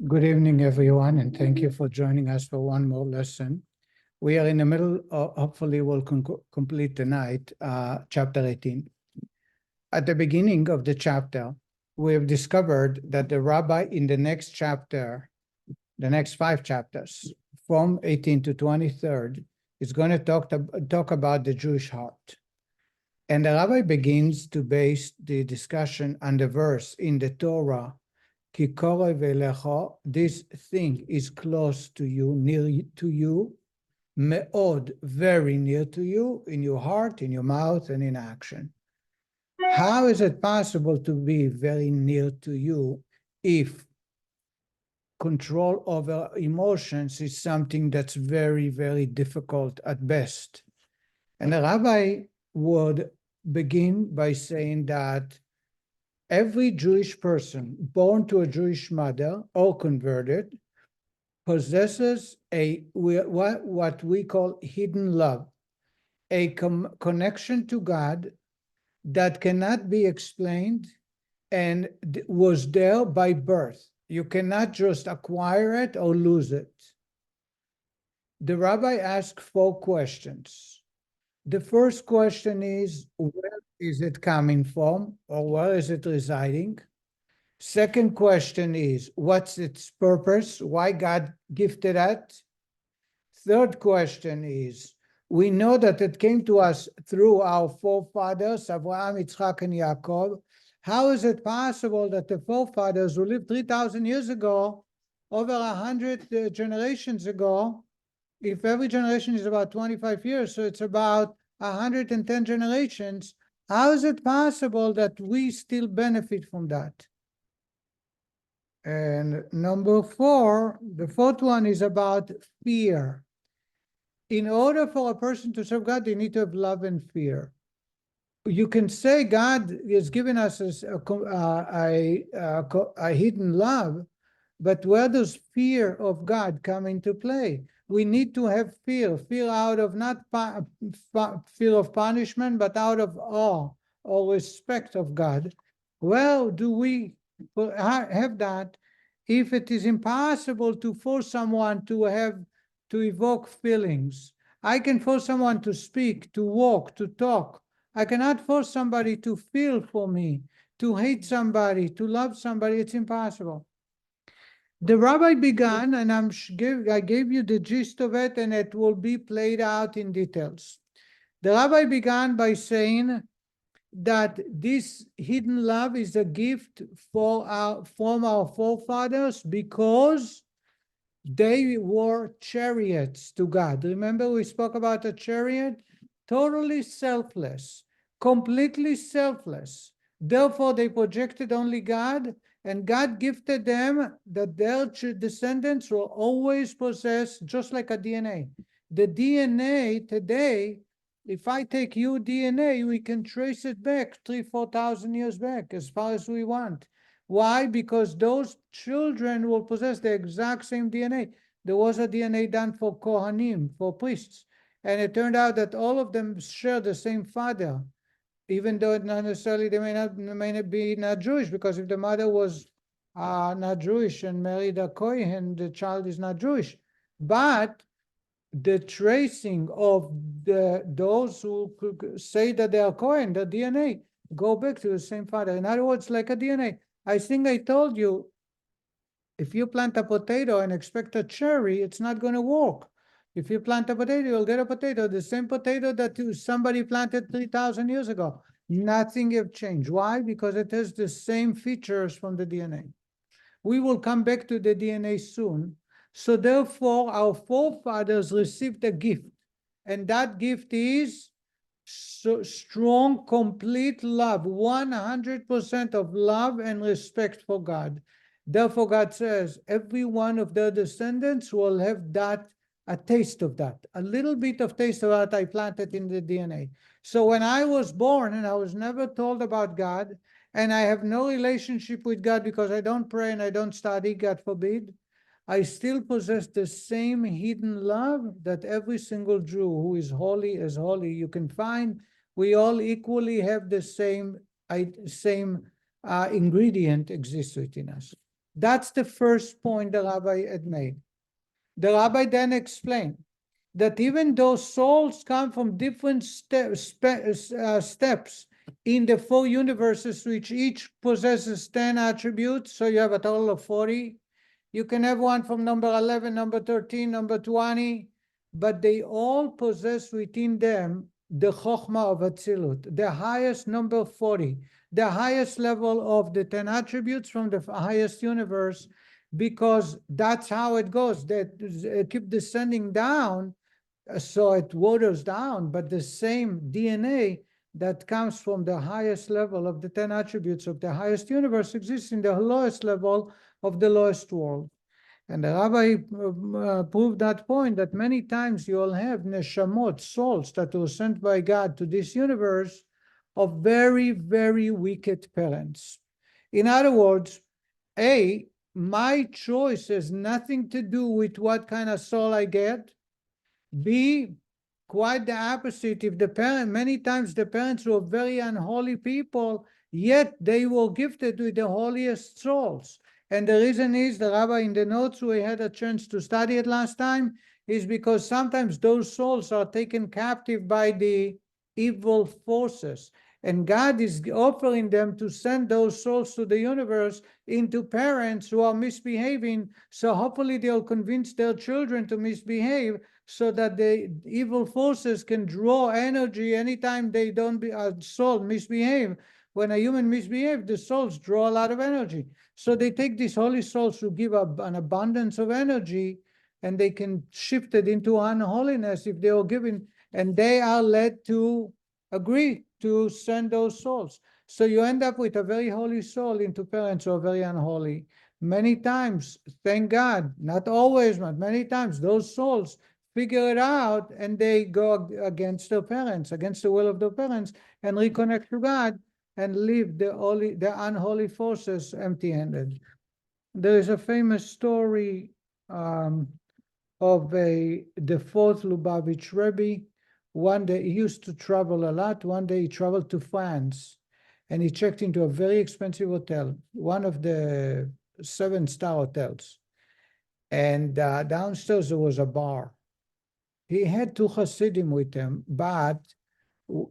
Good evening, everyone, and thank you for joining us for one more lesson. We are in the middle of, hopefully we'll complete tonight, chapter 18. At the beginning of the chapter, we have discovered that the rabbi in the next chapter, the next 5 chapters, from 18 to 23rd, is going to talk about the Jewish heart. And the rabbi begins to base the discussion on the verse in the Torah, Ki korev elecha, this thing is close to you, near to you, me'od, very near to you, in your heart, in your mouth, and in action. How is it possible to be very near to you if control over emotions is something that's very, very difficult at best? And the rabbi would begin by saying that every Jewish person born to a Jewish mother or converted possesses what we call hidden love, a connection to God that cannot be explained and was there by birth. You cannot just acquire it or lose it. The rabbi asked 4 questions. The first question is, where is it coming from, or where is it residing? Second question is, what's its purpose? Why God gifted it? Third question is, we know that it came to us through our forefathers, Abraham, Yitzchak, and Yaakov. How is it possible that the forefathers who lived 3,000 years ago, over 100 generations ago, if every generation is about 25 years, so it's about 110 generations, how is it possible that we still benefit from that? And number 4, the 4th one is about fear. In order for a person to serve God, they need to have love and fear. You can say God has given us a hidden love, but where does fear of God come into play? We need to have fear out of not fear of punishment, but out of awe or respect of God. Well, do we have that if it is impossible to force someone to evoke feelings? I can force someone to speak, to walk, to talk. I cannot force somebody to feel for me, to hate somebody, to love somebody. It's impossible. The rabbi began, and I gave you the gist of it, and it will be played out in details. The rabbi began by saying that this hidden love is a gift from our forefathers because they were chariots to God. Remember, we spoke about a chariot? Totally selfless, completely selfless. Therefore, they projected only God, and God gifted them that their descendants will always possess, just like a DNA. The DNA today, if I take your DNA, we can trace it back 3,000-4,000 years back, as far as we want. Why? Because those children will possess the exact same DNA. There was a DNA done for Kohanim, for priests, and it turned out that all of them share the same father, even though not necessarily they may not be Jewish, because if the mother was not Jewish and married a Kohen, the child is not Jewish. But the tracing of those who could say that they are Kohen, the DNA, go back to the same father. In other words, like a DNA. I think I told you, if you plant a potato and expect a cherry, it's not going to work. If you plant a potato, you'll get a potato, the same potato that somebody planted 3,000 years ago. Nothing have changed. Why? Because it has the same features from the DNA. We will come back to the DNA soon. So therefore, our forefathers received a gift, and that gift is so strong, complete love, 100% of love and respect for God. Therefore, God says, every one of their descendants will have that, a taste of that, a little bit of taste of that I planted in the DNA. So when I was born and I was never told about God, and I have no relationship with God because I don't pray and I don't study, God forbid, I still possess the same hidden love that every single Jew who is holy as holy you can find. We all equally have the same ingredient exists within us. That's the first point the rabbi had made. The rabbi then explained that even though souls come from different steps in the four universes, which each possesses 10 attributes, so you have a total of 40. You can have one from number 11, number 13, number 20, but they all possess within them the Chokhmah of Atzilut, the highest number 40, the highest level of the 10 attributes from the highest universe, because that's how it goes. They keep descending down, so it waters down, but the same DNA that comes from the highest level of the 10 attributes of the highest universe exists in the lowest level of the lowest world. And the rabbi proved that point, that many times you'll have neshamot, souls that were sent by God to this universe of very, very wicked parents. In other words, my choice has nothing to do with what kind of soul I get. B, quite the opposite. If the parent, many times the parents were very unholy people, yet they were gifted with the holiest souls. And the reason is, the rabbi in the notes, we had a chance to study it last time, is because sometimes those souls are taken captive by the evil forces. And God is offering them to send those souls to the universe into parents who are misbehaving. So hopefully they'll convince their children to misbehave, so that the evil forces can draw energy anytime they don't a soul misbehave. When a human misbehaves, the souls draw a lot of energy. So they take these holy souls who give an abundance of energy, and they can shift it into unholiness if they are given, and they are led to agree to send those souls. So you end up with a very holy soul into parents who are very unholy. Many times, thank God, not always, but many times, those souls figure it out, and they go against their parents, against the will of their parents, and reconnect to God, and leave the unholy forces empty-handed. There is a famous story of the fourth Lubavitch Rebbe. One day, he used to travel a lot. One day he traveled to France, and he checked into a very expensive hotel, one of the 7-star hotels. And downstairs there was a bar. He had 2 Hasidim with him, but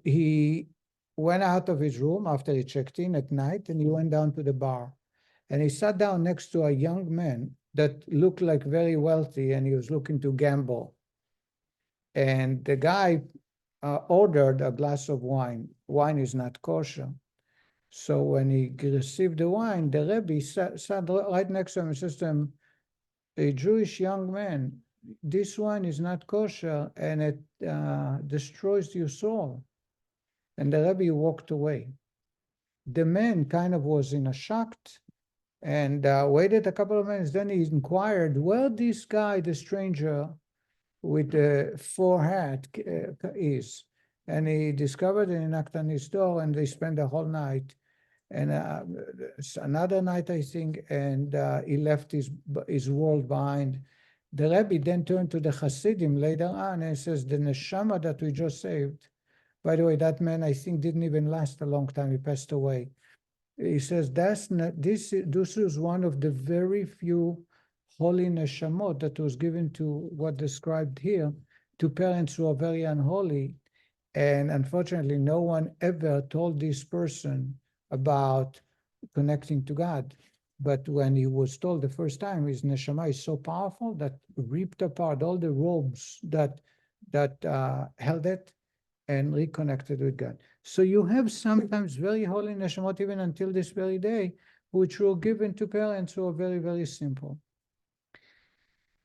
he went out of his room after he checked in at night, and he went down to the bar. And he sat down next to a young man that looked like very wealthy, and he was looking to gamble. And the guy ordered a glass of wine. Wine is not kosher. So when he received the wine, the Rebbe sat right next to him and says to him, "A Jewish young man, this wine is not kosher, and it destroys your soul." And the Rebbe walked away. The man kind of was in a shock, and waited a couple of minutes. Then he inquired where this guy, the stranger with the 4 hat, is. And he discovered it, he knocked on his door, and they spent the whole night. And another night, I think, and he left his world behind. The Rebbe then turned to the Hasidim later on and says, the neshama that we just saved, by the way, that man, I think, didn't even last a long time. He passed away. He says, this is one of the very few holy neshamot that was given to what described here, to parents who are very unholy. And unfortunately, no one ever told this person about connecting to God. But when he was told the first time, his neshama is so powerful that ripped apart all the robes that held it and reconnected with God. So you have sometimes very holy neshamot, even until this very day, which were given to parents who are very, very simple.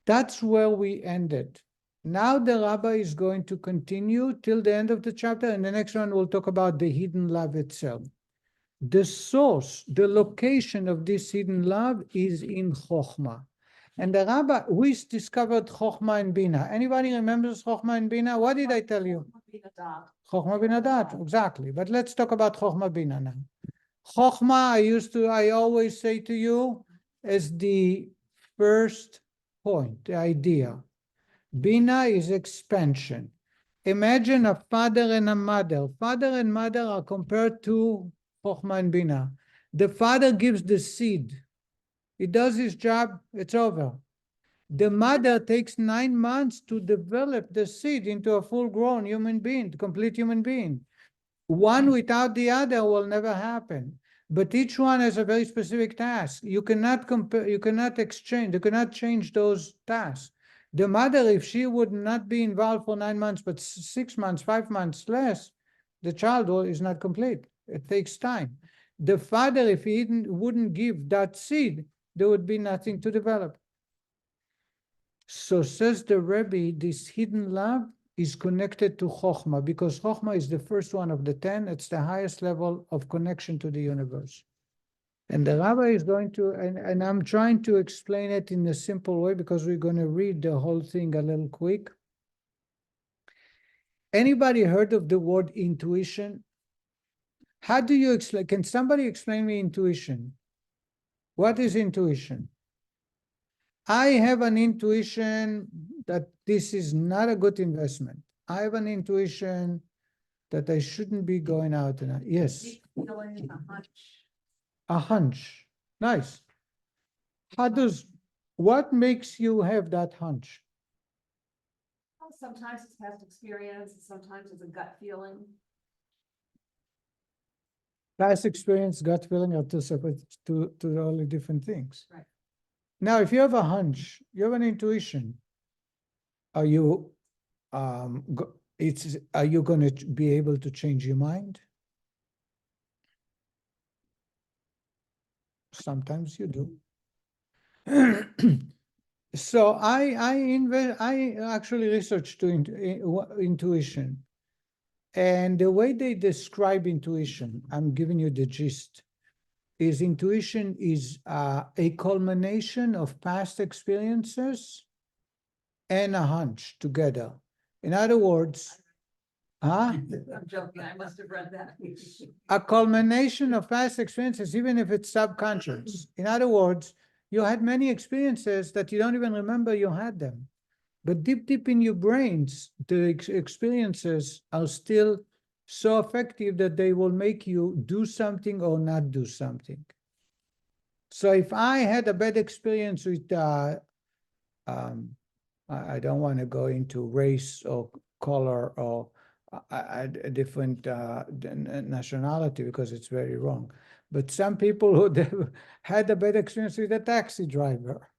That's where we ended. Now the rabbi is going to continue till the end of the chapter, and the next one we'll talk about the hidden love itself. The source, the location of this hidden love is in Chokhmah. And the rabbi, who discovered Chokhmah and Bina? Anybody remembers Chokhmah and Bina? What did I tell you? Chokhmah Bina Dat, exactly. But let's talk about Chokhmah Bina now. Chokhmah, I always say to you, is the first point, the idea. Bina is expansion. Imagine a father and a mother. Father and mother are compared to Chokhmah and Bina. The father gives the seed. It does its job, it's over. The mother takes 9 months to develop the seed into a full-grown human being, complete human being. One without the other will never happen. But each one has a very specific task. You cannot compare, you cannot exchange, you cannot change those tasks. The mother, if she would not be involved for 9 months, but 6 months, 5 months less, the child is not complete. It takes time. The father, if he wouldn't give that seed, there would be nothing to develop. So says the Rebbe, this hidden love is connected to Chokhmah, because Chokhmah is the first one of the 10. It's the highest level of connection to the universe. And the Rabbi is going to, and I'm trying to explain it in a simple way because we're going to read the whole thing a little quick. Anybody heard of the word intuition? How do you explain? Can somebody explain me intuition? What is intuition? I have an intuition that this is not a good investment. I have an intuition that I shouldn't be going out tonight. Yes. Feeling, a hunch. A hunch. Nice. What makes you have that hunch? Well, sometimes it's past experience, and sometimes it's a gut feeling. Past experience, gut feeling are two separate, two totally different things. Right. Now, if you have a hunch, you have an intuition, are you are you going to be able to change your mind? Sometimes you do. So I actually researched intuition, and the way they describe intuition, I'm giving you the gist, is intuition is a culmination of past experiences and a hunch together. In other words, I'm joking, I must have read that. a culmination of past experiences, even if it's subconscious. In other words, you had many experiences that you don't even remember you had them. But deep in your brains, the experiences are still so effective that they will make you do something or not do something. So if I had a bad experience with, I don't want to go into race or color or a different nationality because it's very wrong. But some people who had a bad experience with a taxi driver,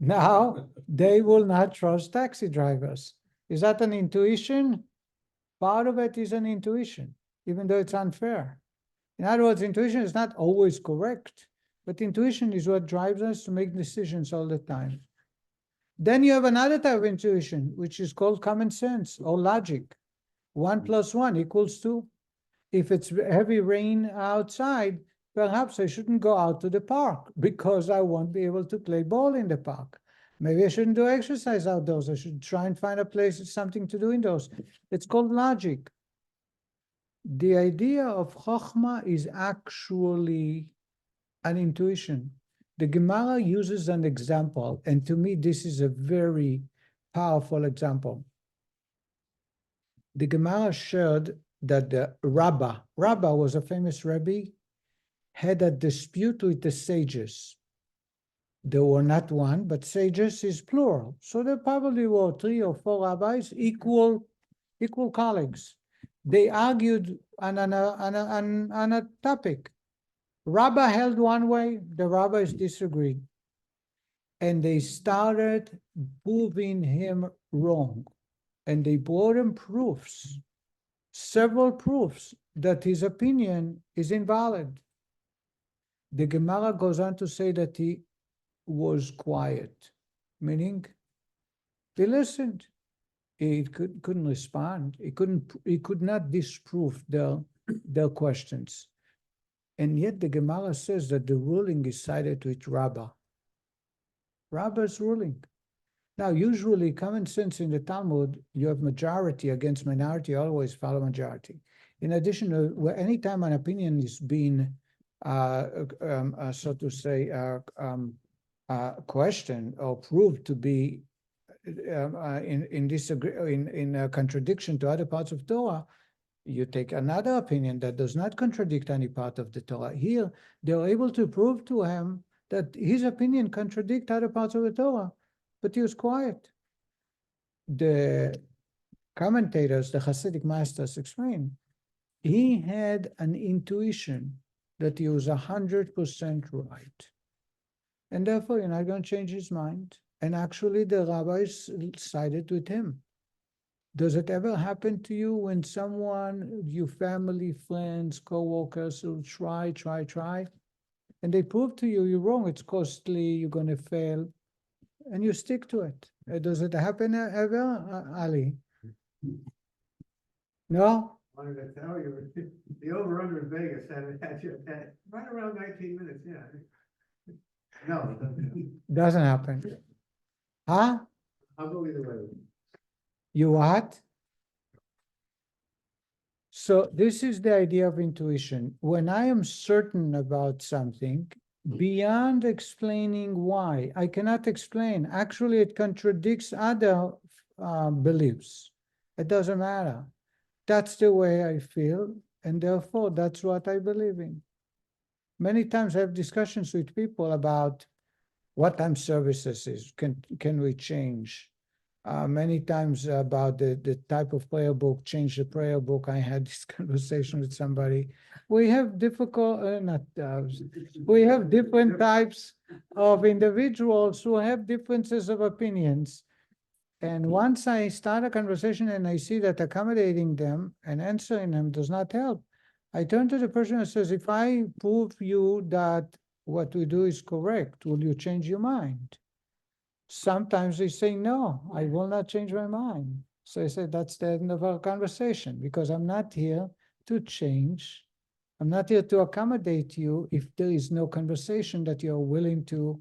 now they will not trust taxi drivers. Is that an intuition? Part of it is an intuition, even though it's unfair. In other words, intuition is not always correct, but intuition is what drives us to make decisions all the time. Then you have another type of intuition, which is called common sense or logic. 1 + 1 = 2. If it's heavy rain outside, perhaps I shouldn't go out to the park because I won't be able to play ball in the park. Maybe I shouldn't do exercise outdoors. I should try and find a place, something to do indoors. It's called logic. The idea of Chokhmah is actually an intuition. The Gemara uses an example, and to me, this is a very powerful example. The Gemara shared that the Rabbah was a famous Rebbe, had a dispute with the sages. There were not one, but sages is plural. So there probably were 3 or 4 rabbis, equal colleagues. They argued on a topic. Rabbah held one way, the rabbis disagreed. And they started proving him wrong. And they brought him proofs, several proofs that his opinion is invalid. The Gemara goes on to say that he was quiet, meaning he listened. He couldn't respond. He could not disprove their questions. And yet the Gemara says that the ruling is sided with Rabbah. Rabbah's ruling. Now, usually common sense in the Talmud, you have majority against minority, always follow majority. In addition, anytime an opinion is being, so to say, questioned or proved to be in contradiction to other parts of Torah, you take another opinion that does not contradict any part of the Torah. Here, they're able to prove to him that his opinion contradict other parts of the Torah, but he was quiet. The commentators, the Hasidic masters explain, he had an intuition that he was 100% right. And therefore, you're not going to change his mind. And actually, the rabbis sided with him. Does it ever happen to you when someone, your family, friends, co-workers will try, and they prove to you you're wrong, it's costly, you're going to fail, and you stick to it? Does it happen ever, Ali? No? Wanted to tell you, the over-under in Vegas had right around 19 minutes, yeah. No, it doesn't. Doesn't happen. Huh? I'll go either way. You what? So this is the idea of intuition. When I am certain about something, beyond explaining why, I cannot explain. Actually, it contradicts other beliefs. It doesn't matter. That's the way I feel, and therefore that's what I believe in. Many times I have discussions with people about what time services is. Can we change? Many times about the type of prayer book, change the prayer book. I had this conversation with somebody. We have we have different types of individuals who have differences of opinions. And once I start a conversation and I see that accommodating them and answering them does not help, I turn to the person and says, if I prove you that what we do is correct, will you change your mind? Sometimes they say, no, I will not change my mind. So I said, that's the end of our conversation, because I'm not here to change. I'm not here to accommodate you if there is no conversation that you're willing to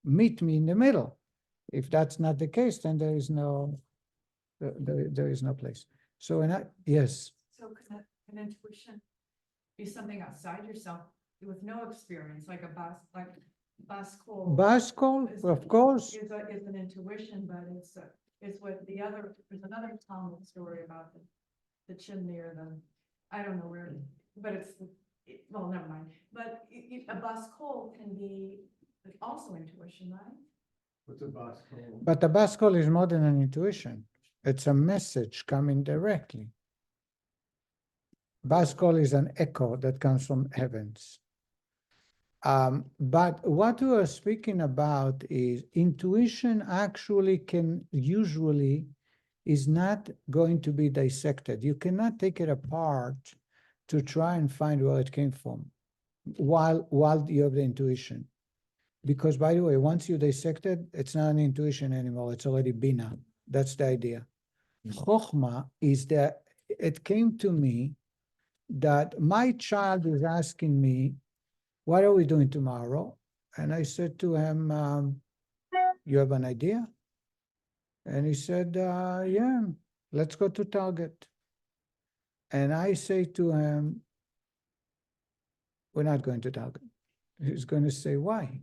meet me in the middle. If that's not the case, then there is no place. So, yes. So can an intuition be something outside yourself with no experience, like bus call? Bus call, of course. Is an intuition, but it's what there's another Talmud story about the chimney or I don't know where, but well, never mind. But a bus call can be also intuition, right? What's a bus call? But the bus call is more than an intuition. It's a message coming directly. Bus call is an echo that comes from heavens. But what we are speaking about is intuition actually usually is not going to be dissected. You cannot take it apart to try and find where it came from while you have the intuition. Because, by the way, once you dissect it, it's not an intuition anymore. It's already bina. That's the idea. Chokhmah is that it came to me that my child is asking me, what are we doing tomorrow? And I said to him, you have an idea? And he said, yeah, let's go to Target. And I say to him, we're not going to Target. He's going to say, why?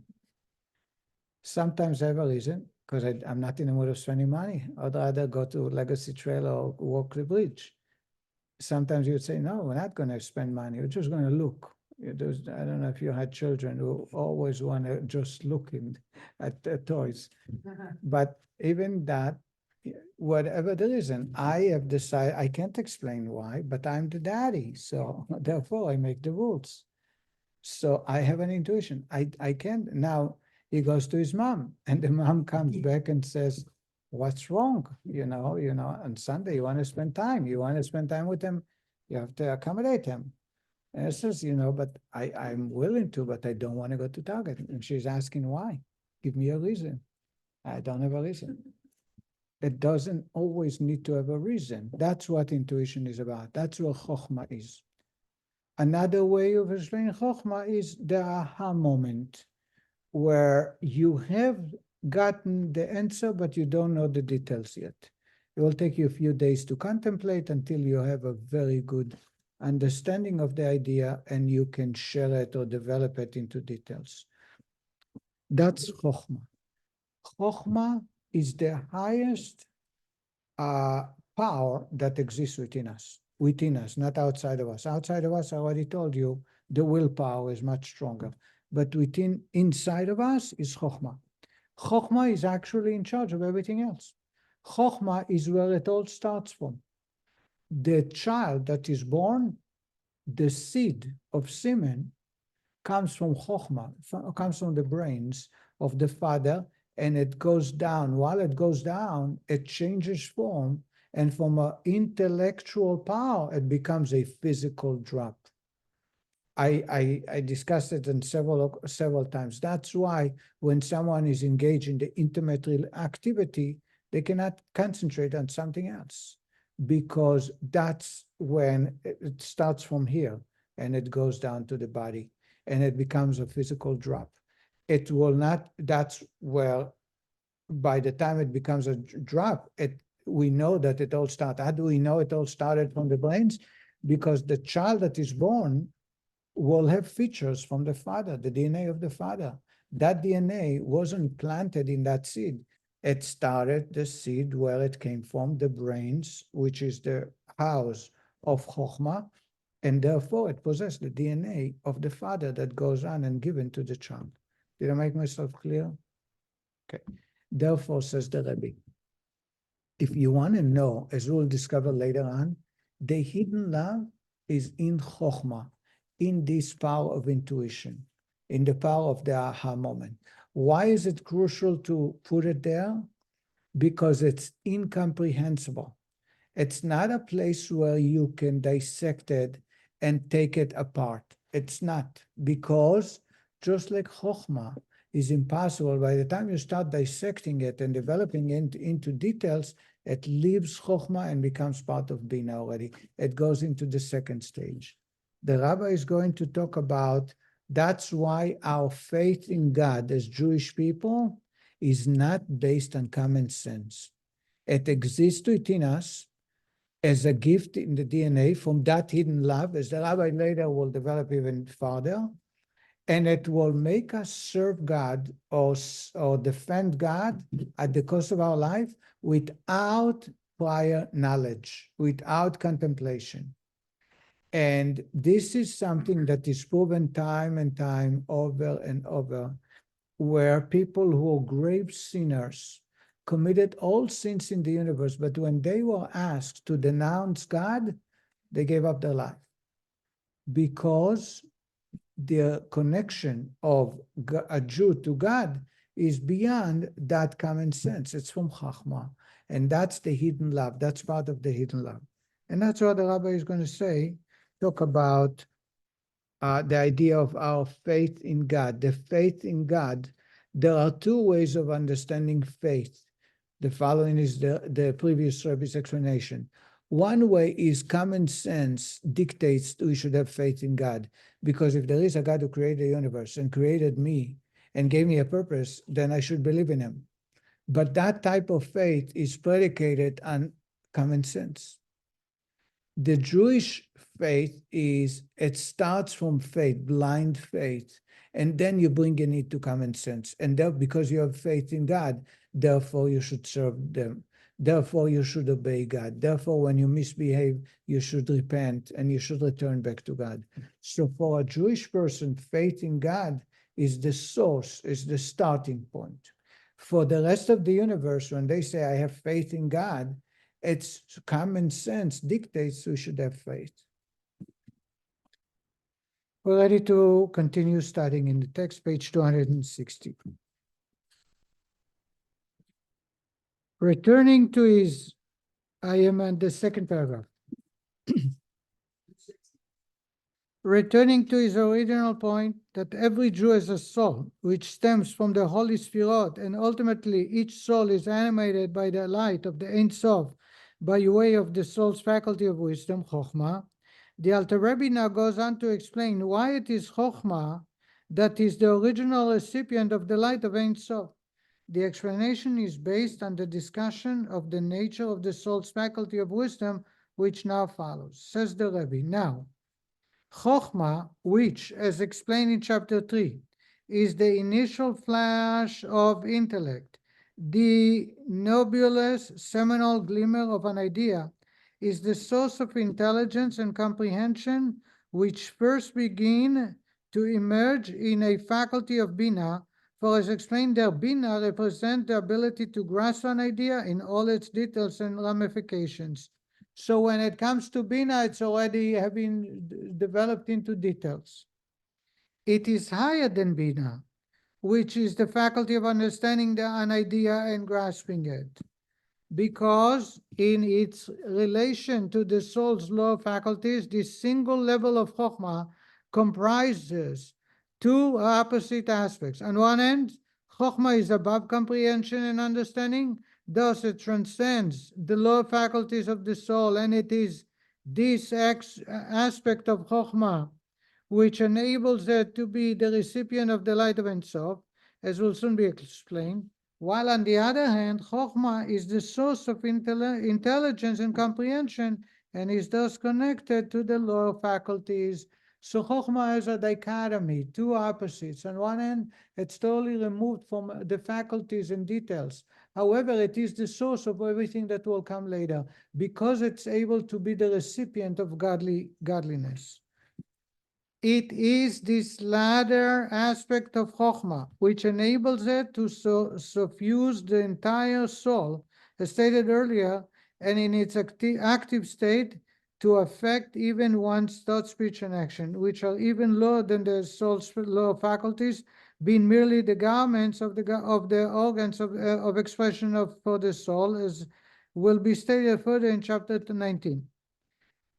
Sometimes I have a reason, because I'm not in the mood of spending money. I'd rather go to Legacy Trail or walk the bridge. Sometimes you would say, no, we're not going to spend money. We're just going to look. I don't know if you had children who always want to just look at the toys. But even that, whatever the reason, I have decided, I can't explain why, but I'm the daddy. So therefore, I make the rules. So I have an intuition. I can't. Now, he goes to his mom, and the mom comes back and says, what's wrong? On Sunday, you want to spend time. You want to spend time with him. You have to accommodate him. And it says, but I'm willing to, but I don't want to go to Target. And she's asking why. Give me a reason. I don't have a reason. It doesn't always need to have a reason. That's what intuition is about. That's what Chokhmah is. Another way of explaining Chokhmah is the aha moment, where you have gotten the answer, but you don't know the details yet. It will take you a few days to contemplate until you have a very good understanding of the idea and you can share it or develop it into details. That's Chokhmah. Chokhmah is the highest power that exists within us, not outside of us. Outside of us, I already told you, the willpower is much stronger. but inside of us is Chokhmah. Chokhmah is actually in charge of everything else. Chokhmah is where it all starts from. The child that is born, the seed of semen, comes from Chokhmah, comes from the brains of the father, and it goes down. While it goes down, it changes form, and from an intellectual power, it becomes a physical drop. I discussed it in several times. That's why when someone is engaged in the intimate activity, they cannot concentrate on something else, because that's when it starts from here and it goes down to the body and it becomes a physical drop. It will not, that's where by the time it becomes a drop, we know that it all started. How do we know it all started from the brains? Because the child that is born will have features from the father, the DNA of the father. That DNA wasn't planted in that seed. It started the seed where it came from, the brains, which is the house of Chokhmah, and therefore it possessed the DNA of the father that goes on and given to the child. Did I make myself clear? Okay. Therefore, says the Rebbe, if you want to know, as we'll discover later on, the hidden love is in Chokhmah, in this power of intuition, in the power of the aha moment. Why is it crucial to put it there? Because it's incomprehensible. It's not a place where you can dissect it and take it apart. It's not, because just like Chokhmah is impossible, by the time you start dissecting it and developing it into details, it leaves Chokhmah and becomes part of Bina already. It goes into the second stage. The Rabbi is going to talk about, that's why our faith in God as Jewish people is not based on common sense. It exists within us as a gift in the DNA from that hidden love, as the Rabbi later will develop even further, and it will make us serve God or defend God at the cost of our life without prior knowledge, without contemplation. And this is something that is proven time and time over and over, where people who are grave sinners committed all sins in the universe, but when they were asked to denounce God, they gave up their life, because the connection of a Jew to God is beyond that common sense. It's from Chachma, and that's the hidden love. That's part of the hidden love. And that's what the Rabbi is going to say, talk about the idea of our faith in God. The faith in God, there are two ways of understanding faith. The following is the previous Rabbi's explanation. One way is common sense dictates we should have faith in God, because if there is a God who created the universe and created me and gave me a purpose, then I should believe in him. But that type of faith is predicated on common sense. The Jewish faith it starts from faith, blind faith, and then you bring in it to common sense. And because you have faith in God, therefore you should serve them. Therefore you should obey God. Therefore, when you misbehave, you should repent and you should return back to God. So for a Jewish person, faith in God is the source, is the starting point. For the rest of the universe, when they say, I have faith in God, it's common sense dictates we should have faith. We're ready to continue studying in the text, page 260. Returning to his, I am at the second paragraph. Returning to his original point that every Jew has a soul, which stems from the Holy Sfirot, and ultimately each soul is animated by the light of the Ein Sof, by way of the soul's faculty of wisdom, Chokhmah. The Alter Rebbe now goes on to explain why it is Chokhmah that is the original recipient of the light of Ein Sof. The explanation is based on the discussion of the nature of the soul's faculty of wisdom, which now follows. Says the Rebbe, now, Chokhmah, which, as explained in chapter 3, is the initial flash of intellect, the nebulous seminal glimmer of an idea, is the source of intelligence and comprehension which first begin to emerge in a faculty of Bina, for as explained there, Bina represents the ability to grasp an idea in all its details and ramifications. So when it comes to Bina, it's already having developed into details. It is higher than Bina, which is the faculty of understanding an idea and grasping it, because in its relation to the soul's lower faculties, this single level of Chokhmah comprises two opposite aspects. On one end, Chokhmah is above comprehension and understanding, thus it transcends the lower faculties of the soul, and it is this aspect of Chokhmah which enables it to be the recipient of the light of Ein Sof, as will soon be explained, while on the other hand, Chokhmah is the source of intelligence and comprehension, and is thus connected to the lower faculties. So Chokhmah is a dichotomy, two opposites. On one end, it's totally removed from the faculties and details. However, it is the source of everything that will come later, because it's able to be the recipient of godliness. It is this latter aspect of Chokhmah which enables it to suffuse the entire soul, as stated earlier, and in its active state to affect even one's thought, speech, and action, which are even lower than the soul's lower faculties, being merely the garments of the organs of expression for the soul, as will be stated further in chapter 19.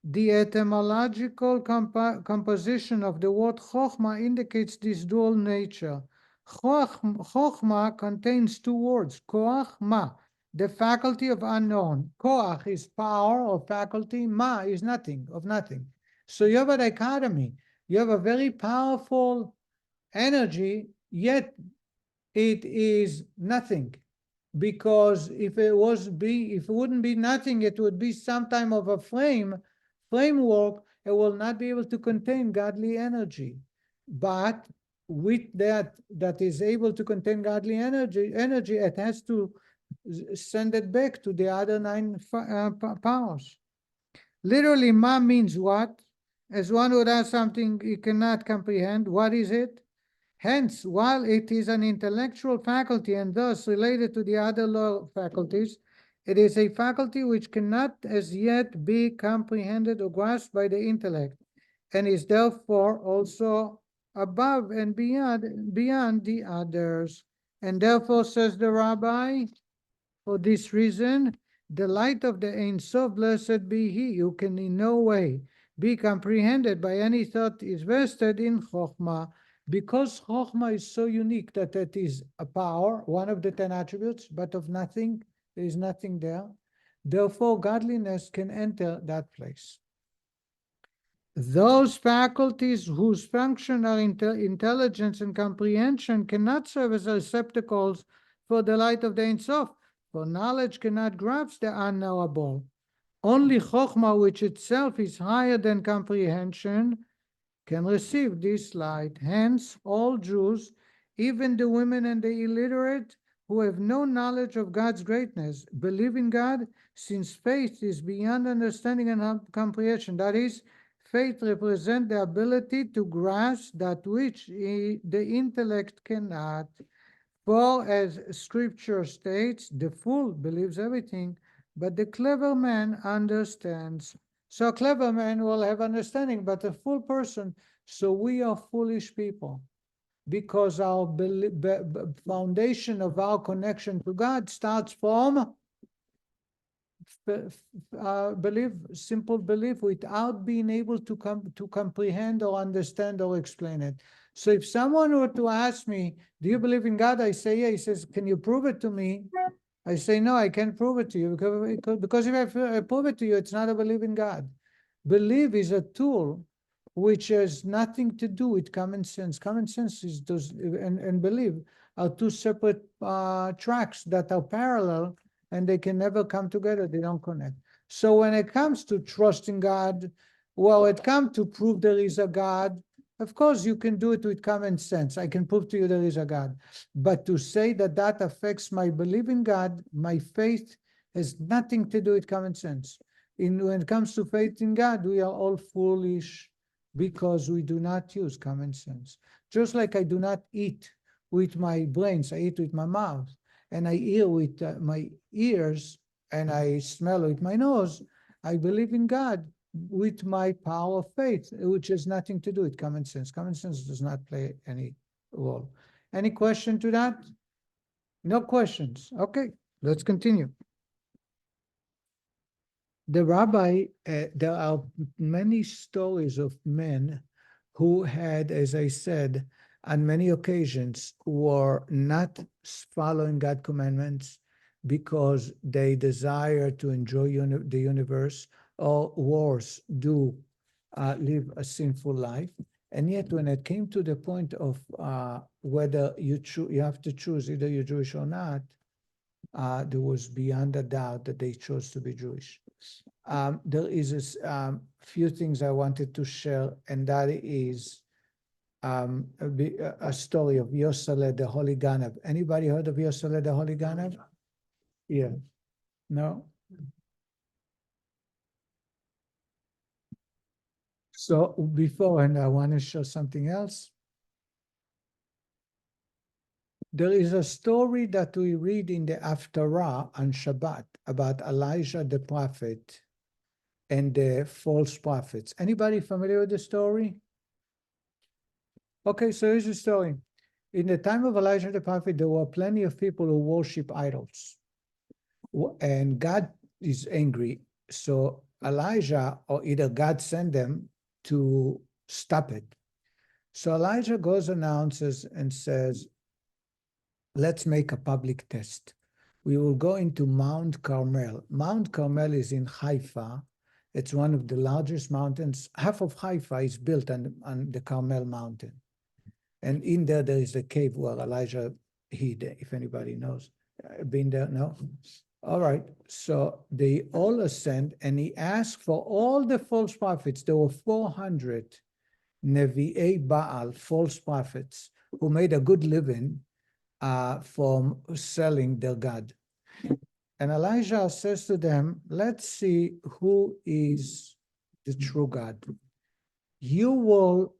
The etymological composition of the word Chokhmah indicates this dual nature. Chokhmah contains two words, koach, ma, the faculty of unknown. Koach is power or faculty, ma is nothing, of nothing. So you have a dichotomy. You have a very powerful energy, yet it is nothing. Because if it wouldn't be nothing, it would be some type of a framework, it will not be able to contain godly energy. But with that is able to contain godly energy, it has to send it back to the other nine powers. Literally, ma means what? As one would ask something he cannot comprehend, what is it? Hence, while it is an intellectual faculty and thus related to the other lower faculties, it is a faculty which cannot as yet be comprehended or grasped by the intellect, and is therefore also above and beyond the others. And therefore, says the Rabbi, for this reason, the light of the Ein Sof, blessed be He, who can in no way be comprehended by any thought, is vested in Chokhmah. Because Chokhmah is so unique that it is a power, one of the 10 attributes, but of nothing, there is nothing there. Therefore, godliness can enter that place. Those faculties whose function are intelligence and comprehension cannot serve as receptacles for the light of the Ein Sof, for knowledge cannot grasp the unknowable. Only Chokhmah, which itself is higher than comprehension, can receive this light. Hence, all Jews, even the women and the illiterate, who have no knowledge of God's greatness, believe in God, since faith is beyond understanding and comprehension. That is, faith represents the ability to grasp that which the intellect cannot. For as Scripture states, the fool believes everything, but the clever man understands. So a clever man will have understanding, but a fool person, so we are foolish people. Because our foundation of our connection to God starts from simple belief, without being able to comprehend or understand or explain it. So if someone were to ask me, do you believe in God? I say, yeah. He says, can you prove it to me? I say, no, I can't prove it to you, because if I prove it to you, it's not a belief in God. Belief is a tool which has nothing to do with common sense. Common sense is and belief are two separate tracks that are parallel, and they can never come together. They don't connect. So when it comes to trusting God, well, it comes to prove there is a God. Of course, you can do it with common sense. I can prove to you there is a God. But to say that that affects my belief in God, my faith, has nothing to do with common sense. When it comes to faith in God, we are all foolish because we do not use common sense. Just like I do not eat with my brains, I eat with my mouth, and I hear with my ears, and I smell with my nose. I believe in God with my power of faith, which has nothing to do with common sense. Common sense does not play any role. Any question to that? No questions. Okay, let's continue. The rabbi, there are many stories of men who had, as I said, on many occasions, were not following God's commandments because they desire to enjoy the universe, or worse, do live a sinful life. And yet, when it came to the point of whether you have to choose either you're Jewish or not, there was beyond a doubt that they chose to be Jewish. There is a few things I wanted to share, and that is a story of Yoseleh the Holy Ganav. Anybody heard of Yoseleh the Holy Ganav? Yeah. No? So before, and I want to show something else. There is a story that we read in the Haftarah on Shabbat about Elijah the prophet and the false prophets. Anybody familiar with the story? Okay, so here's the story. In the time of Elijah the prophet, there were plenty of people who worship idols. And God is angry. So Elijah, or either God sent them to stop it. So Elijah goes, announces, and says, let's make a public test. We will go into Mount Carmel. Mount Carmel is in Haifa. It's one of the largest mountains. Half of Haifa is built on the Carmel mountain. And in there is a cave where Elijah hid, if anybody knows. Been there? No? All right. So they all ascend, and he asked for all the false prophets. There were 400 Nevi'ei Baal, false prophets, who made a good living from selling their God. And Elijah says to them, let's see who is the true God. You will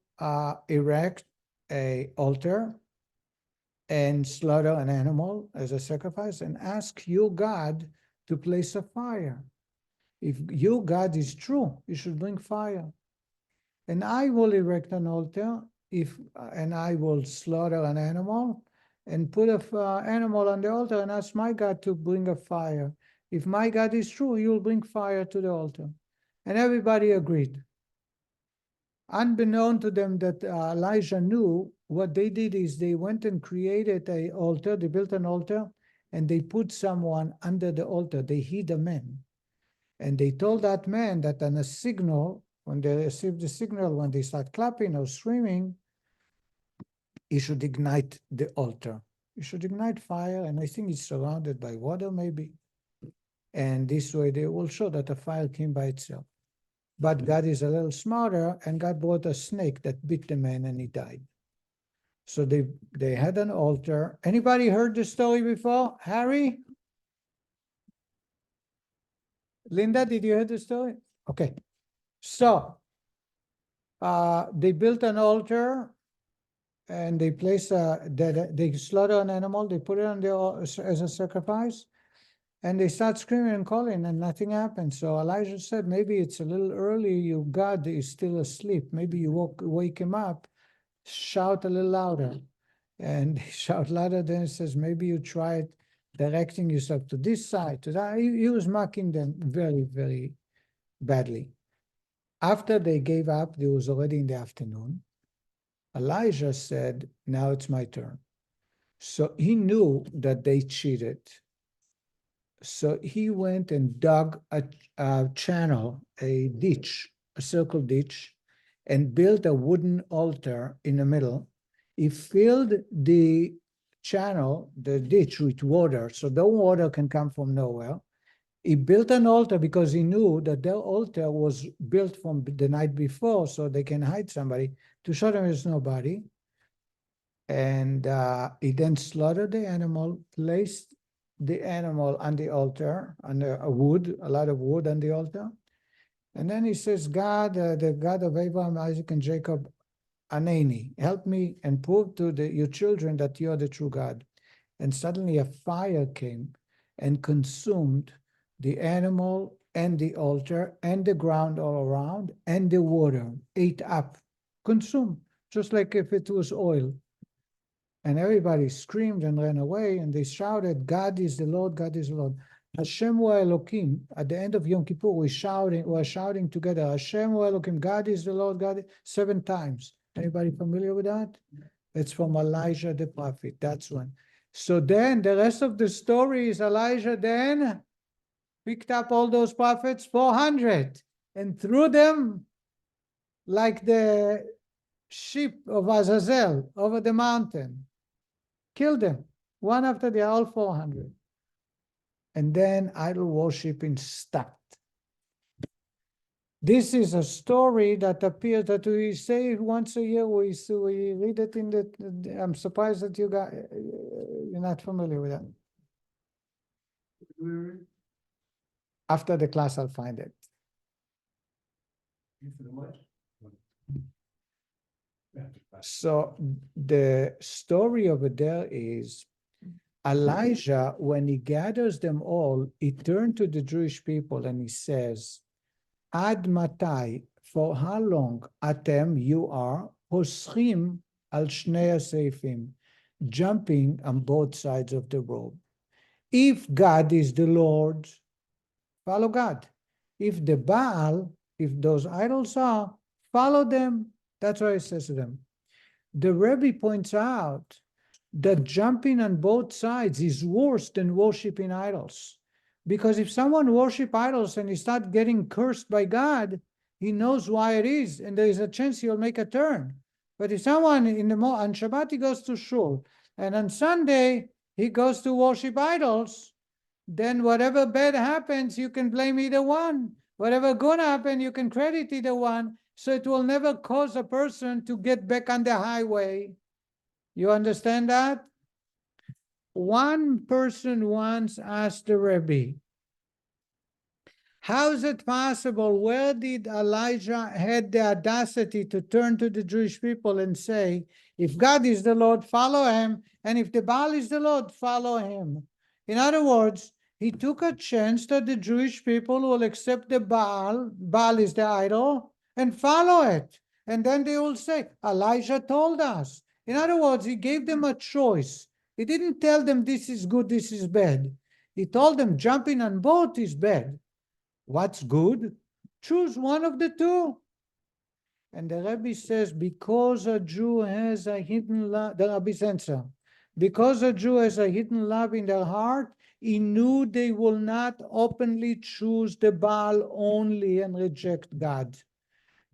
erect an altar and slaughter an animal as a sacrifice and ask your God to place a fire. If your God is true, you should bring fire. And I will erect an altar and I will slaughter an animal and put an animal on the altar and ask my God to bring a fire. If my God is true, you'll bring fire to the altar. And everybody agreed. Unbeknown to them that Elijah knew, what they did is they went and created an altar. They built an altar, and they put someone under the altar. They hid a man. And they told that man that on a signal, when they receive the signal, when they start clapping or screaming, he should ignite the altar. He should ignite fire, and I think it's surrounded by water maybe. And this way they will show that the fire came by itself. But God is a little smarter, and God brought a snake that bit the man and he died. So they had an altar. Anybody heard this story before? Harry? Linda, did you hear the story? Okay. So they built an altar, and they place they slaughter an animal, they put it on the as a sacrifice, and they start screaming and calling, and nothing happens. So Elijah said, maybe it's a little early, your God is still asleep. Maybe you wake him up, shout a little louder. And he shout louder, then he says, maybe you tried directing yourself to this side, to that. He was mocking them very, very badly. After they gave up, it was already in the afternoon. Elijah said, now it's my turn. So he knew that they cheated. So he went and dug a channel, a ditch, a circle ditch, and built a wooden altar in the middle. He filled the channel, the ditch, with water, so the water can come from nowhere. He built an altar because he knew that their altar was built from the night before, so they can hide somebody, to show them there's nobody. And he then slaughtered the animal, placed the animal on the altar, on a lot of wood on the altar, And then he says, God, the God of Abraham, Isaac, and Jacob, Anani, help me and prove to your children that you are the true God. And suddenly a fire came and consumed the animal and the altar and the ground all around, and the water ate up, consumed, just like if it was oil. And everybody screamed and ran away, and they shouted, God is the Lord, God is the Lord. Hashem wa Elokim. At the end of Yom Kippur, we're shouting together, Hashem wa Elokim, God is the Lord, 7 times. Anybody familiar with that? It's from Elijah the prophet. That's one. So then the rest of the story is Elijah then picked up all those prophets, 400, and threw them like the sheep of Azazel over the mountain. Killed them, one after the all 400. And then idol worshiping stopped. This is a story that appears that we say once a year. We read it in the. I'm surprised that you're not familiar with that. After the class, I'll find it. So the story over there is Elijah, when he gathers them all, he turned to the Jewish people and he says, Ad matai, for how long atem you are poschim al shnei seifim, jumping on both sides of the road. If God is the Lord, follow God. If the Baal, if those idols are, follow them. That's what it says to them. The Rebbe points out that jumping on both sides is worse than worshiping idols. Because if someone worships idols and he starts getting cursed by God, he knows why it is, and there is a chance he'll make a turn. But if someone on Shabbat he goes to shul, and on Sunday he goes to worship idols, then whatever bad happens, you can blame either one. Whatever good happens, you can credit either one. So it will never cause a person to get back on the highway. You understand that? One person once asked the Rebbe, how is it possible? Where did Elijah had the audacity to turn to the Jewish people and say, if God is the Lord, follow him, and if the Baal is the Lord, follow him? In other words, he took a chance that the Jewish people will accept the Baal is the idol, and follow it. And then they will say, Elijah told us. In other words, he gave them a choice. He didn't tell them this is good, this is bad. He told them jumping on boat is bad. What's good? Choose one of the two. And the Rebbe says, because a Jew has a hidden love, the Rebbe's answer, because a Jew has a hidden love in their heart, he knew they will not openly choose the Baal only and reject God.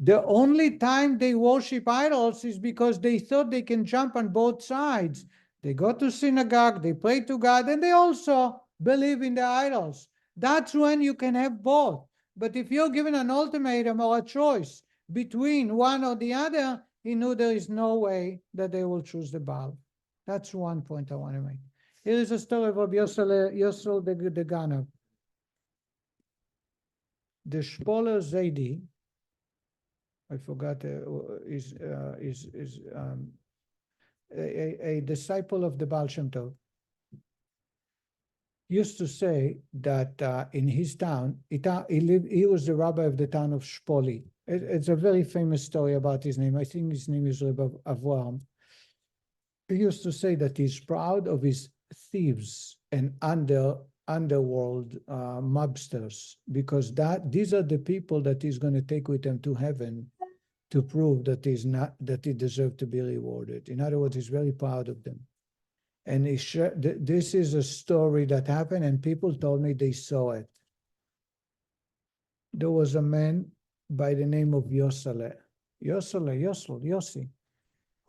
The only time they worship idols is because they thought they can jump on both sides. They go to synagogue, they pray to God, and they also believe in the idols. That's when you can have both. But if you're given an ultimatum or a choice between one or the other, he knew there is no way that they will choose the Baal. That's one point I want to make. Here is a story of Rabbi Yosel the Ganav. The Shpoler Zaidi, I forgot, is a disciple of the Baal Shem Tov, used to say that in his town, he was the rabbi of the town of Shpoli. It's a very famous story about his name. I think his name is Rabbi Avram. He used to say that he's proud of his thieves and underworld mobsters, because these are the people that he's going to take with him to heaven to prove that he deserved to be rewarded. In other words, he's very proud of them. And this is a story that happened, and people told me they saw it. There was a man by the name of Yossi,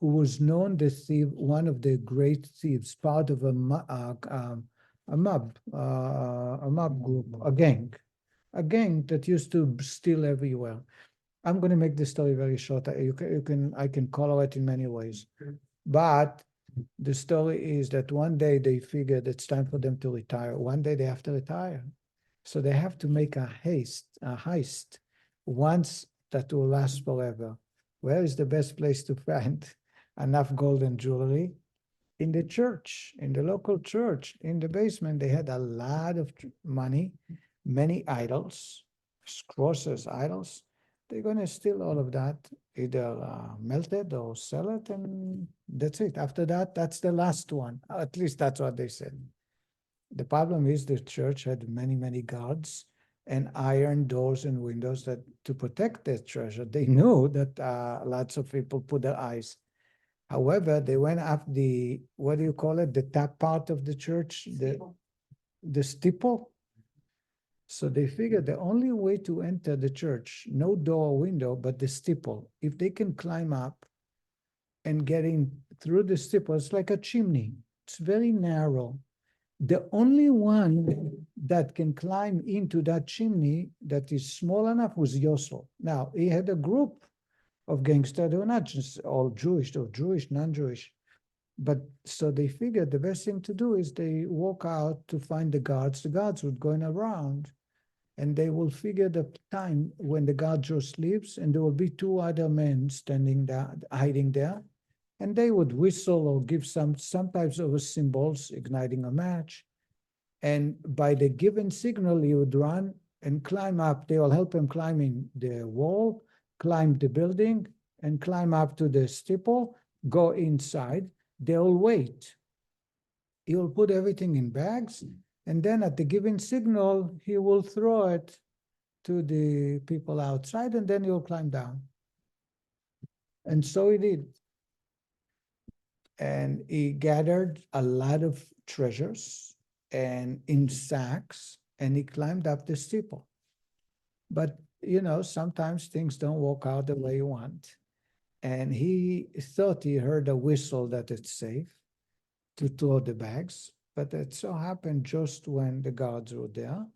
who was known the thief, one of the great thieves, part of a mob group, a gang that used to steal everywhere. I'm going to make this story very short. I can color it in many ways, but the story is that one day they figured it's time for them to retire. One day they have to retire, so they have to make a heist once that will last forever. Where is the best place to find enough gold and jewelry? In the church, in the local church, in the basement. They had a lot of money, many idols, crosses, idols. They're going to steal all of that, either melt it or sell it, and that's it. After that, that's the last one. At least that's what they said. The problem is the church had many, many guards and iron doors and windows that to protect their treasure. They knew that lots of people put their eyes. However, they went up the, what do you call it? The top part of the church, the steeple. So they figured the only way to enter the church, no door or window, but the steeple. If they can climb up and get in through the steeple, it's like a chimney. It's very narrow. The only one that can climb into that chimney that is small enough was Yosel. Now, he had a group of gangsters. They were not just all Jewish, or Jewish, non-Jewish. But so they figured the best thing to do is they walk out to find the guards. The guards would go around, and they will figure the time when the guard just leaves, and there will be two other men standing there, hiding there, and they would whistle or give some types of symbols, igniting a match. And by the given signal, he would run and climb up. They will help him climbing the wall, climb the building, and climb up to the steeple, go inside. They'll wait. He'll put everything in bags, and then at the given signal, he will throw it to the people outside, and then he'll climb down. And so he did. And he gathered a lot of treasures and in sacks, and he climbed up the steeple. But, you know, sometimes things don't work out the way you want. And he thought he heard a whistle that it's safe to throw the bags, but it so happened just when the guards were there,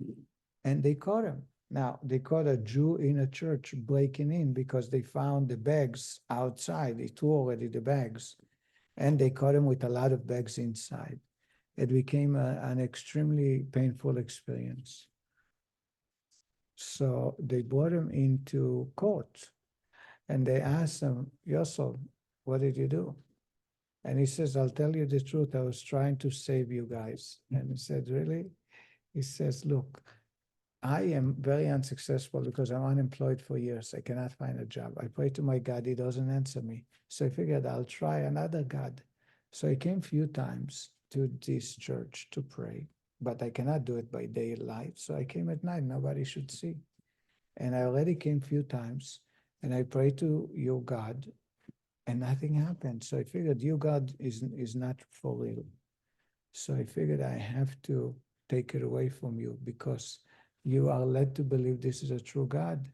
and they caught him. Now, they caught a Jew in a church breaking in because they found the bags outside. He threw already the bags, and they caught him with a lot of bags inside. It became an extremely painful experience. So they brought him into court, and they asked him, Yosel, what did you do? And he says, I'll tell you the truth. I was trying to save you guys. And he said, really? He says, look, I am very unsuccessful because I'm unemployed for years. I cannot find a job. I pray to my God. He doesn't answer me. So I figured I'll try another God. So I came a few times to this church to pray, but I cannot do it by daylight. So I came at night. Nobody should see. And I already came a few times, and I prayed to your God, and nothing happened. So I figured your God is not for real. So I figured I have to take it away from you because you are led to believe this is a true God,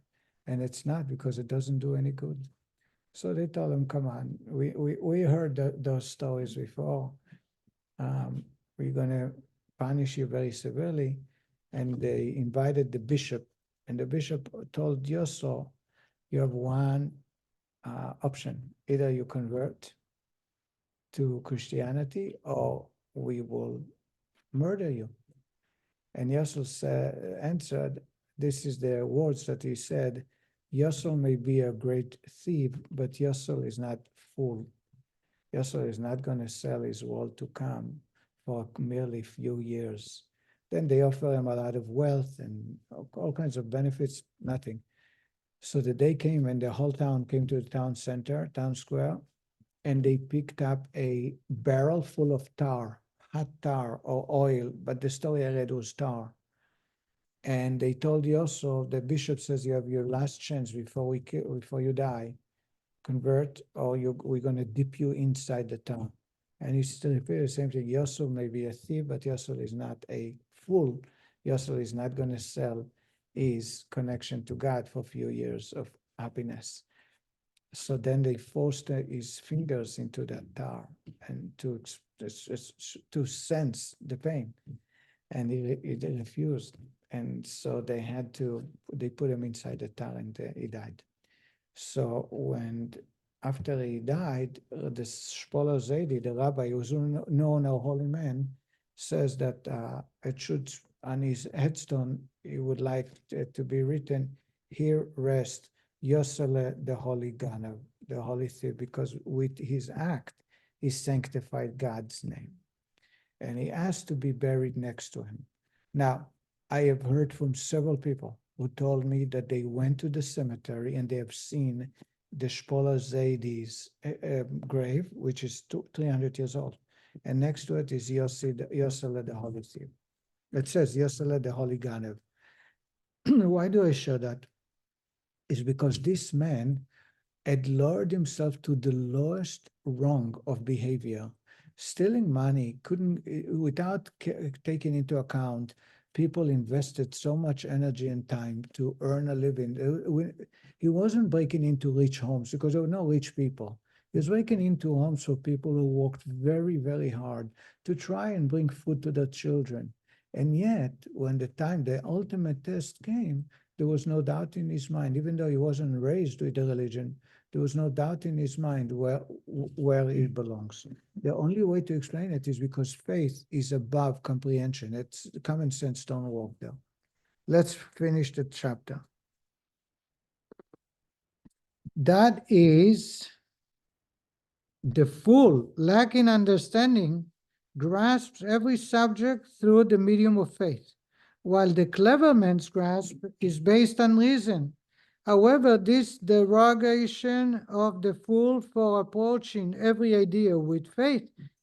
and it's not, because it doesn't do any good. So they told him, come on, we heard those stories before. We're going to punish you very severely. And they invited the bishop, and the bishop told Yosel, you have one option. Either you convert to Christianity or we will murder you. And Yosel answered, this is the words that he said, Yosel may be a great thief, but Yosel is not fool. Yosel is not going to sell his world to come for merely few years. Then they offer him a lot of wealth and all kinds of benefits, nothing. So the day came and the whole town came to the town center, town square, and they picked up a barrel full of tar, hot tar or oil, but the story I read was tar. And they told Yosel, the bishop says, you have your last chance before you die. Convert, or we're going to dip you inside the tar. And he still repeated the same thing. Yosel may be a thief, but Yosel is not a fool. Yosel is not going to sell his connection to God for a few years of happiness. So then they forced his fingers into that tar and to sense the pain. And he refused. And so they put him inside the tar, and he died. So after he died, the Shpoler Zaydi, the rabbi who's known a holy man, says that it should, on his headstone, he would like it to be written, here rests Yosele, the holy Ganav, the holy thief, because with his act, he sanctified God's name. And he asked to be buried next to him. Now, I have heard from several people who told me that they went to the cemetery and they have seen the Shpola Zaydi's grave, which is 300 years old. And next to it is Yosele, the holy thief. It says Yosele, the holy Ganav. Why do I share that? It's because this man had lowered himself to the lowest rung of behavior. Stealing money couldn't, without taking into account, people invested so much energy and time to earn a living. He wasn't breaking into rich homes because there were no rich people. He was breaking into homes for people who worked very, very hard to try and bring food to their children. And yet, when the ultimate test came, there was no doubt in his mind, even though he wasn't raised with the religion, there was no doubt in his mind where it belongs. The only way to explain it is because faith is above comprehension. It's common sense don't work there. Let's finish the chapter. That is, the fool, lacking understanding, grasps every subject through the medium of faith, while the clever man's grasp is based on reason. However, this derogation of the fool for approaching every idea with faith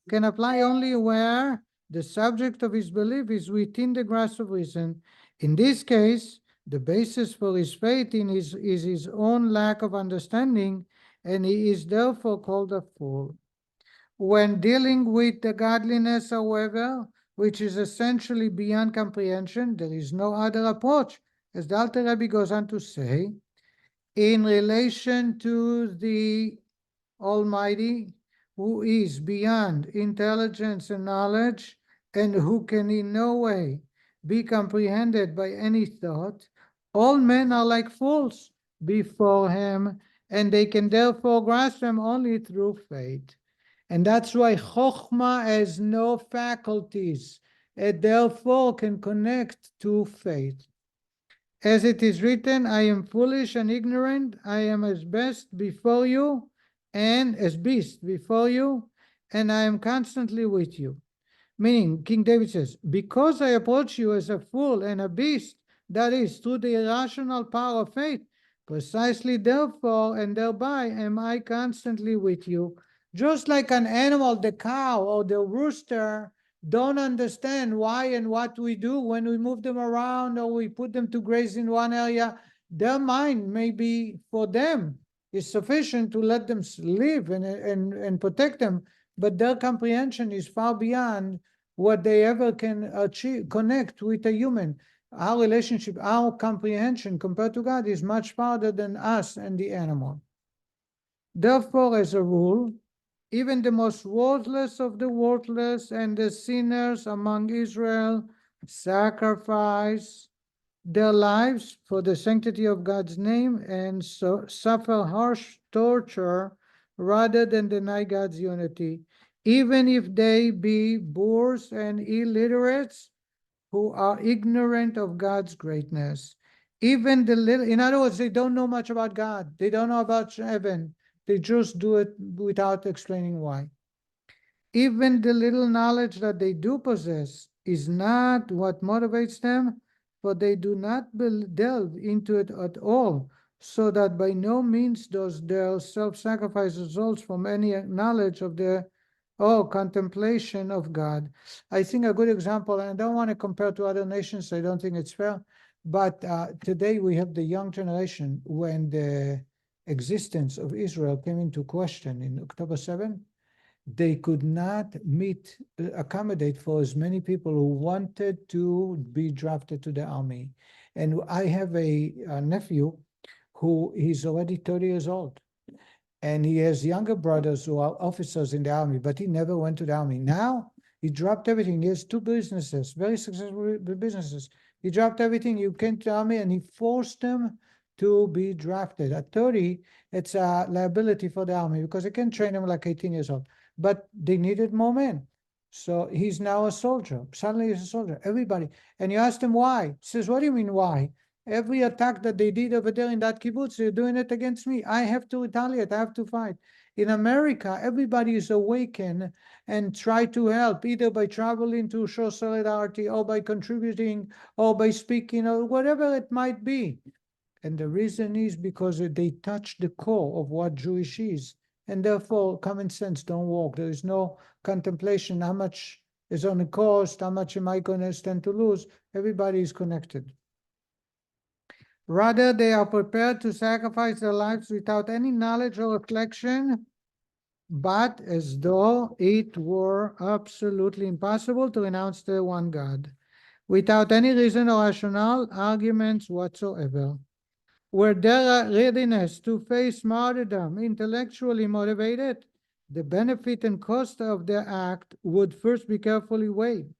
can apply only where the subject of his belief is within the grasp of reason. In this case, the basis for his faith is his own lack of understanding, and he is therefore called a fool. When dealing with the godliness, however, which is essentially beyond comprehension, there is no other approach, as the Alter Rebbe goes on to say, in relation to the Almighty, who is beyond intelligence and knowledge, and who can in no way be comprehended by any thought, all men are like fools before him, and they can therefore grasp him only through faith. And that's why Chokhmah has no faculties, and therefore can connect to faith. As it is written, I am foolish and ignorant, I am as beast before you, and I am constantly with you. Meaning, King David says, because I approach you as a fool and a beast, that is, through the irrational power of faith, precisely therefore and thereby am I constantly with you. Just like an animal, the cow or the rooster, don't understand why and what we do when we move them around or we put them to graze in one area. Their mind may be, for them, is sufficient to let them live and protect them, but their comprehension is far beyond what they ever can achieve, connect with a human. Our relationship, our comprehension compared to God is much farther than us and the animal. Therefore, as a rule, even the most worthless of the worthless and the sinners among Israel sacrifice their lives for the sanctity of God's name and so suffer harsh torture rather than deny God's unity, even if they be boors and illiterates who are ignorant of God's greatness. Even the little, in other words, they don't know much about God. They don't know about heaven. They just do it without explaining why. Even the little knowledge that they do possess is not what motivates them, for they do not delve into it at all, so that by no means does their self-sacrifice results from any knowledge of their contemplation of God. I think a good example, and I don't want to compare to other nations, I don't think it's fair, but today we have the young generation. When the existence of Israel came into question in October 7, they could not accommodate for as many people who wanted to be drafted to the army. And I have a nephew who is already 30 years old. And he has younger brothers who are officers in the army, but he never went to the army. Now, he dropped everything. He has 2 businesses, very successful businesses. He dropped everything. He came to the army and he forced them to be drafted. At 30, it's a liability for the army because they can train him like 18 years old. But they needed more men. So he's now a soldier. Suddenly he's a soldier. Everybody. And you ask him why. He says, what do you mean why? Every attack that they did over there in that kibbutz, they're doing it against me. I have to retaliate. I have to fight. In America, everybody is awakened and try to help, either by traveling to show solidarity or by contributing or by speaking or whatever it might be. And the reason is because they touch the core of what Jewish is. And therefore, common sense don't work. There is no contemplation. How much is on the cost? How much am I going to stand to lose? Everybody is connected. Rather, they are prepared to sacrifice their lives without any knowledge or reflection, but as though it were absolutely impossible to renounce the one God, without any reason or rational arguments whatsoever. Were their readiness to face martyrdom intellectually motivated, the benefit and cost of their act would first be carefully weighed.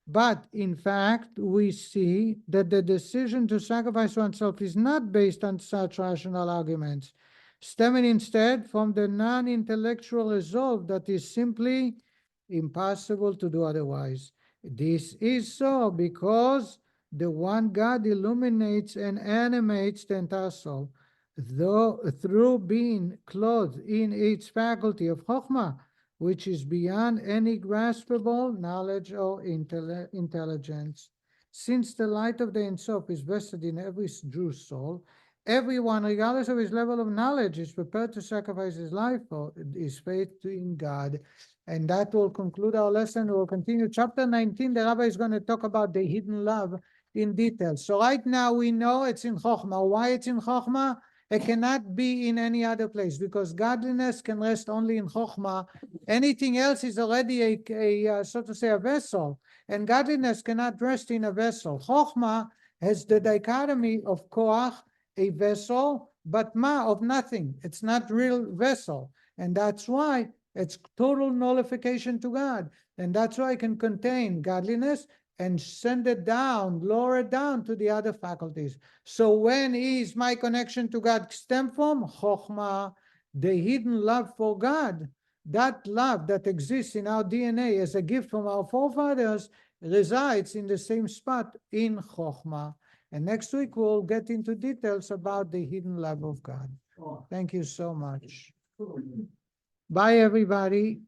But in fact, we see that the decision to sacrifice oneself is not based on such rational arguments, stemming instead from the non-intellectual resolve that is simply impossible to do otherwise. This is so because the one God illuminates and animates the entire soul, though through being clothed in its faculty of Chokhmah, which is beyond any graspable knowledge or intelligence. Since the light of the Ein Sof is vested in every Jew's soul, everyone, regardless of his level of knowledge, is prepared to sacrifice his life for his faith in God. And that will conclude our lesson. We will continue. Chapter 19, the Rabbi is going to talk about the hidden love in detail. So right now we know it's in Chokhmah. Why it's in Chokhmah? It cannot be in any other place because godliness can rest only in Chokhmah. Anything else is already so to say, a vessel, and godliness cannot rest in a vessel. Chokhmah has the dichotomy of koach, a vessel, but ma, of nothing. It's not real vessel, and that's why it's total nullification to God, and that's why it can contain godliness and send it down, lower it down to the other faculties. So when is my connection to God stem from? Chokhmah, the hidden love for God. That love that exists in our DNA as a gift from our forefathers resides in the same spot in Chokhmah. And next week we'll get into details about the hidden love of God. Thank you so much. Bye, everybody.